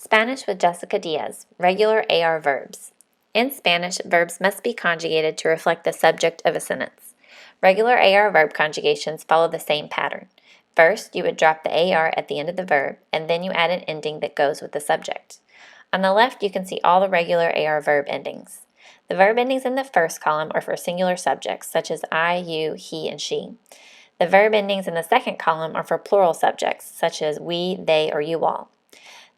Spanish with Jessica Diaz, regular AR verbs. In Spanish, verbs must be conjugated to reflect the subject of a sentence. Regular AR verb conjugations follow the same pattern. First, you would drop the AR at the end of the verb, and then you add an ending that goes with the subject. On the left, you can see all the regular AR verb endings. The verb endings in the first column are for singular subjects, such as I, you, he, and she. The verb endings in the second column are for plural subjects, such as we, they, or you all.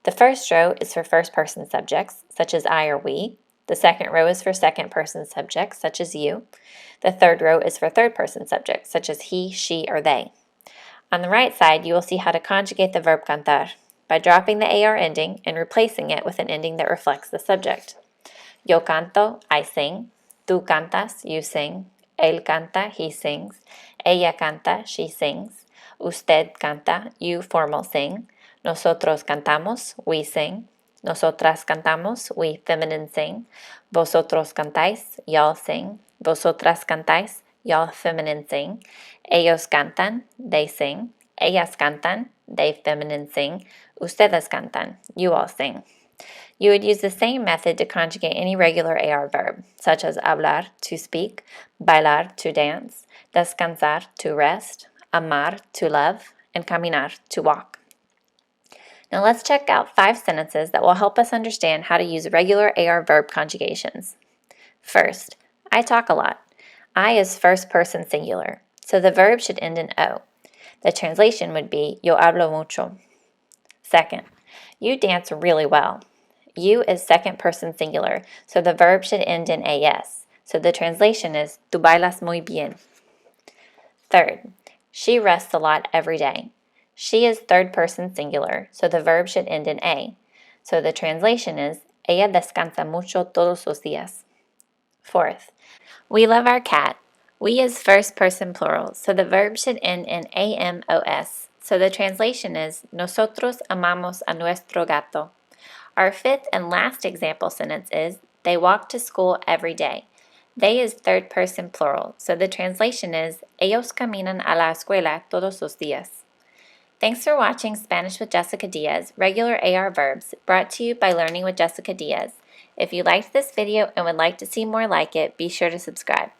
The first row is for first-person subjects, such as I or we. The second row is for second-person subjects, such as you. The third row is for third-person subjects, such as he, she, or they. On the right side, you will see how to conjugate the verb cantar by dropping the AR ending and replacing it with an ending that reflects the subject. Yo canto, I sing. Tú cantas, you sing. Él canta, he sings. Ella canta, she sings. Usted canta, you formal sing. Nosotros cantamos, we sing. Nosotras cantamos, we feminine sing. Vosotros cantáis, y'all sing. Vosotras cantáis, y'all feminine sing. Ellos cantan, they sing. Ellas cantan, they feminine sing. Ustedes cantan, you all sing. You would use the same method to conjugate any regular AR verb, such as hablar, to speak, bailar, to dance, descansar, to rest, amar, to love, and caminar, to walk. Now let's check out 5 sentences that will help us understand how to use regular AR verb conjugations. First, I talk a lot. I is first person singular, so the verb should end in O. The translation would be yo hablo mucho. Second, you dance really well. You is second person singular, so the verb should end in AS. So the translation is tú bailas muy bien. Third, she rests a lot every day. She is third person singular, so the verb should end in A. So the translation is ella descansa mucho todos los días. Fourth, we love our cat. We is first person plural, so the verb should end in AMOS. So the translation is nosotros amamos a nuestro gato. Our fifth and last example sentence is they walk to school every day. They is third person plural, so the translation is ellos caminan a la escuela todos los días. Thanks for watching Spanish with Jessica Diaz, regular AR verbs, brought to you by Learning with Jessica Diaz. If you liked this video and would like to see more like it, be sure to subscribe.